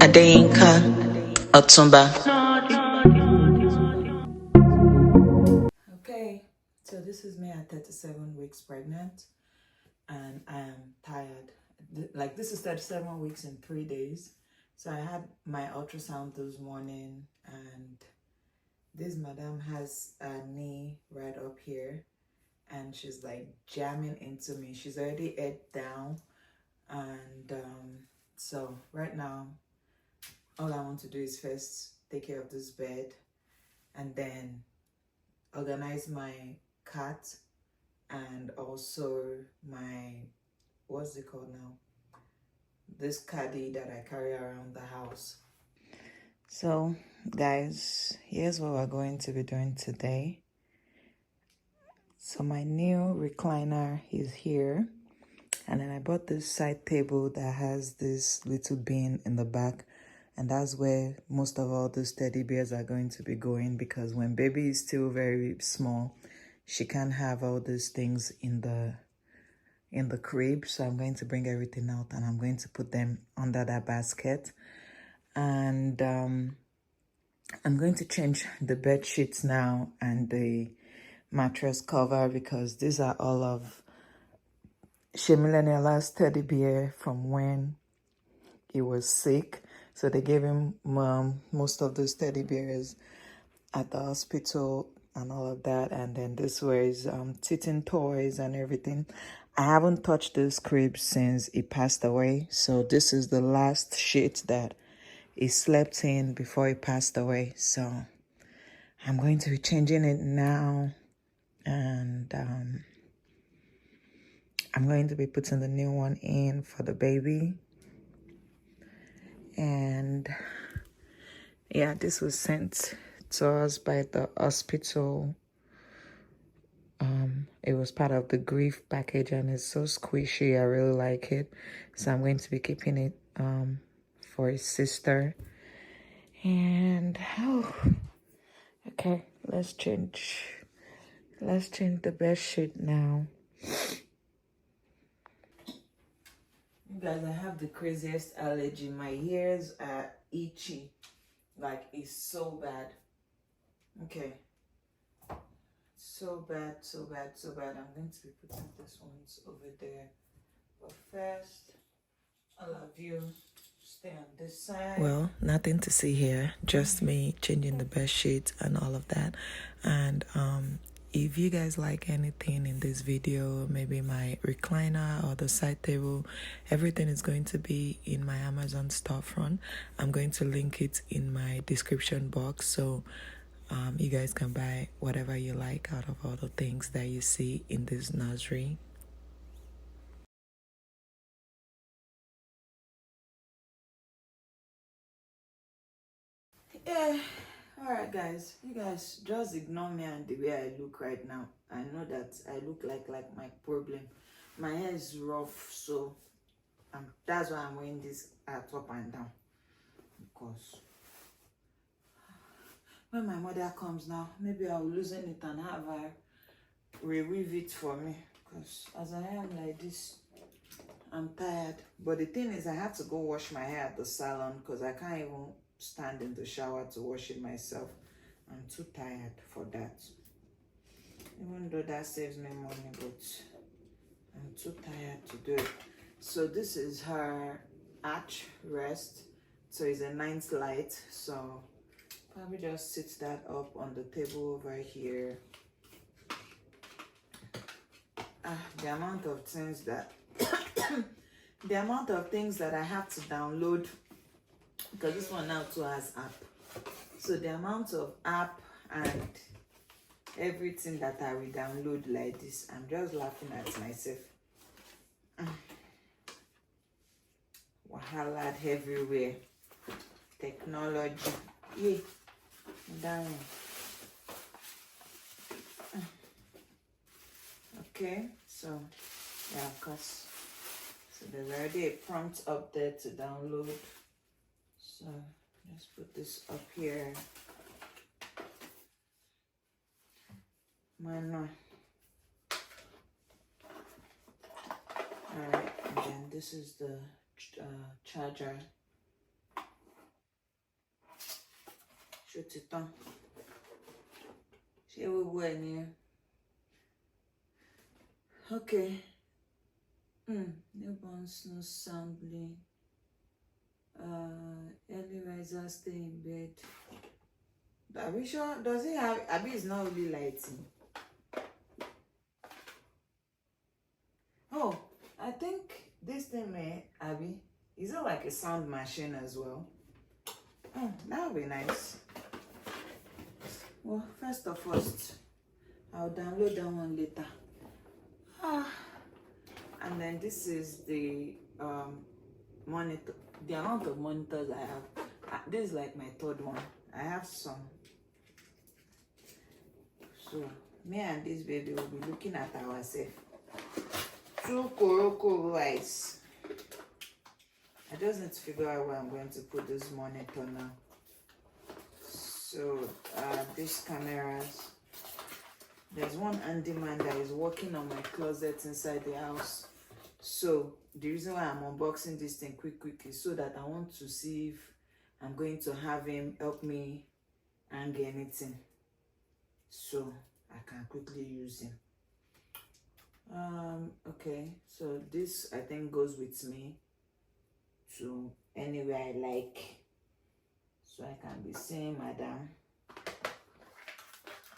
Adeyinka Otumba. Okay, so this is me at 37 weeks pregnant, and I am tired. Like, this is 37 weeks in 3 days. So I had my ultrasound this morning, and this madam has a knee right up here, and she's like jamming into me. She's already head down, and so right now, all I want to do is first take care of this bed, and then organize my cat, and also my, what's it called now, this caddy that I carry around the house. So guys, here's what we're going to be doing today. So my new recliner is here, and then I bought this side table that has this little bin in the back, and that's where most of all those teddy bears are going to be going, because when baby is still very small, she can't have all these things in the crib. So I'm going to bring everything out, and I'm going to put them under that basket. And I'm going to change the bed sheets now and the mattress cover, because these are all of Shemileniala's teddy bear from when he was sick. So they gave him most of those teddy bears at the hospital and all of that. And then this was teething toys and everything. I haven't touched this crib since he passed away. So this is the last sheet that he slept in before he passed away. So I'm going to be changing it now. And I'm going to be putting the new one in for the baby. And yeah, this was sent to us by the hospital. It was part of the grief package, and it's so squishy. I really like it. So I'm going to be keeping it for his sister. And okay, let's change the bed sheet now. You guys, I have the craziest allergy. My ears are itchy. Like, it's so bad. Okay. So bad, so bad, so bad. I'm going to be putting this ones over there. But first, I love you. Stay on this side. Well, nothing to see here. Just me changing the bed sheet and all of that. And if you guys like anything in this video, maybe my recliner or the side table, everything is going to be in my Amazon storefront. I'm going to link it in my description box, so you guys can buy whatever you like out of all the things that you see in this nursery. Yeah. Alright guys, you guys just ignore me and the way I look right now. I know that I look like my problem. My hair is rough, so that's why I'm wearing this hat up and down. Because when my mother comes now, maybe I'll loosen it and have her reweave it for me. Because as I am like this, I'm tired. But the thing is, I have to go wash my hair at the salon, because I can't even stand in the shower to wash it myself. I'm too tired for that. Even though that saves me money, but I'm too tired to do it. So this is her arch rest. So it's a 9th light. So probably just sit that up on the table over here. The amount of things that the amount of things that I have to download, because this one now too has app. So the amount of app and everything that I will download like this, I'm just laughing at myself. Wahala everywhere. Technology. Yeah. Down. Okay, so yeah, of course. So there's already a prompt up there to download. So let's put this up here. Manual. Alright, and then this is the charger. ti tán? Ṣé gbogbo ẹ̀ nìyẹn? Okay. Newborn snow sampling. Early riser stay in bed. Are we sure? Does it have? Abi it's not really lighting. Oh, I think this thing may Abi. Is it like a sound machine as well? Oh, that would be nice. Well, first of all, I'll download that one later. And then this is the monitor. The amount of monitors I have. This is like my third one. I have some. So me and this baby will be looking at ourselves. 2 Koroko rice. I just need to figure out where I'm going to put this monitor now. So these cameras. There's one handyman that is working on my closet inside the house. So the reason why I'm unboxing this thing quick is so that I want to see if I'm going to have him help me hang anything. So I can quickly use him. Okay, so this I think goes with me to anywhere I like. So I can be seeing Madam.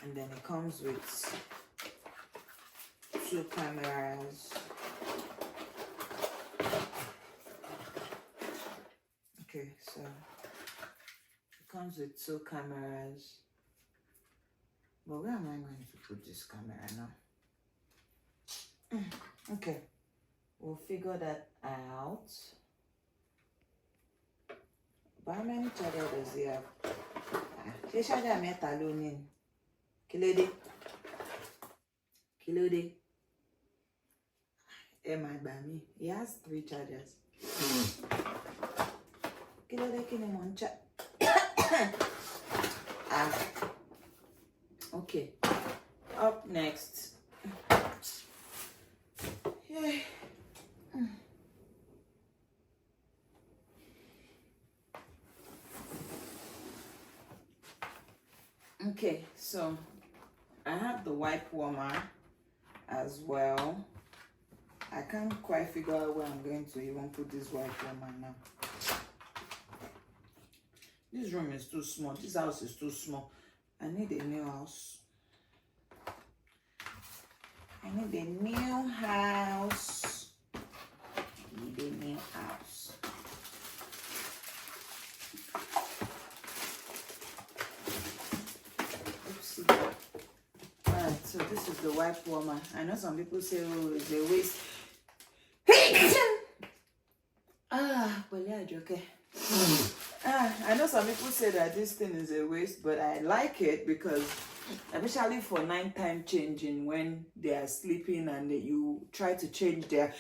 And then it comes with 2 cameras. Okay, so it comes with 2 cameras. But where am I going to put this camera now? Okay, we'll figure that out. But how many chargers does he have? She charger me alone. Kilode. Emma Bami. He has 3 chargers. Kilode kini moncha. Okay. Up next. Yeah. Okay, so I have the wipe warmer as well. I can't quite figure out where I'm going to even put this wipe warmer now. This room is too small. This house is too small. I need a new house. I need a new house. Oopsie. Alright, so this is the wipe warmer. I know some people say, oh, it's a waste. But yeah, okay. I know some people say that this thing is a waste, but I like it because, especially for nighttime changing when they are sleeping and you try to change their.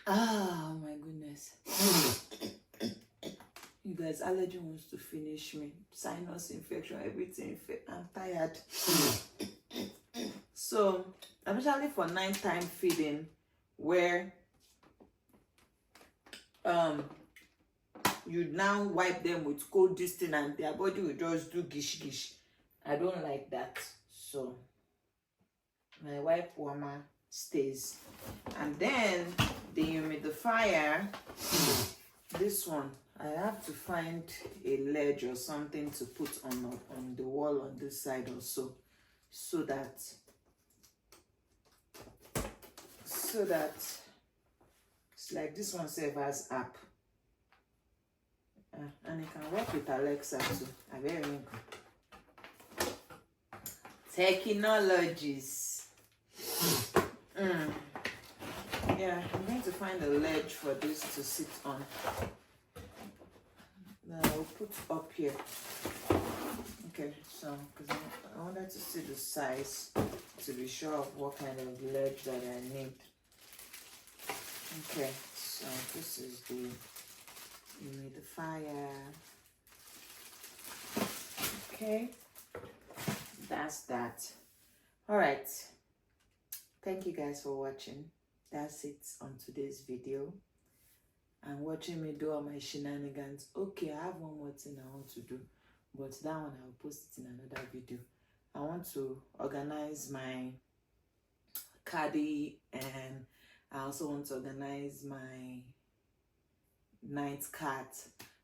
Oh my goodness. You guys, allergy wants to finish me. Sinus infection, everything. I'm tired. So, especially for nighttime feeding, where you now wipe them with cold distance and their body will just do gish. I don't like that. So my wipe warmer stays. And then the humidifier, this one, I have to find a ledge or something to put on the wall on this side also, so that it's like this one serves as app. And it can work with Alexa too. Very technologies. Yeah, I'm going to find a ledge for this to sit on. That I'll put up here. Okay, so because I wanted to see the size to be sure of what kind of ledge that I need. Okay, so this is the humidifier. Okay, that's that. All right, thank you guys for watching. That's it on today's video. and watching me do all my shenanigans. Okay, I have one more thing I want to do, but that one I'll post it in another video. I want to organize my caddy, and I also want to organize my night cat.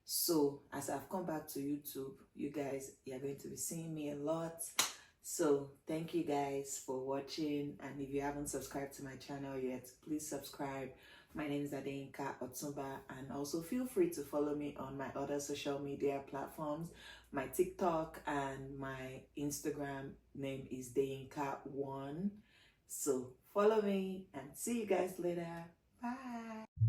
So as I've come back to YouTube, you guys, you're going to be seeing me a lot. So thank you guys for watching, and if you haven't subscribed to my channel yet, please subscribe. My name is Adeyinka Otunba, and also feel free to follow me on my other social media platforms. My TikTok and my Instagram name is Deyinka1. So follow me and see you guys later. Bye.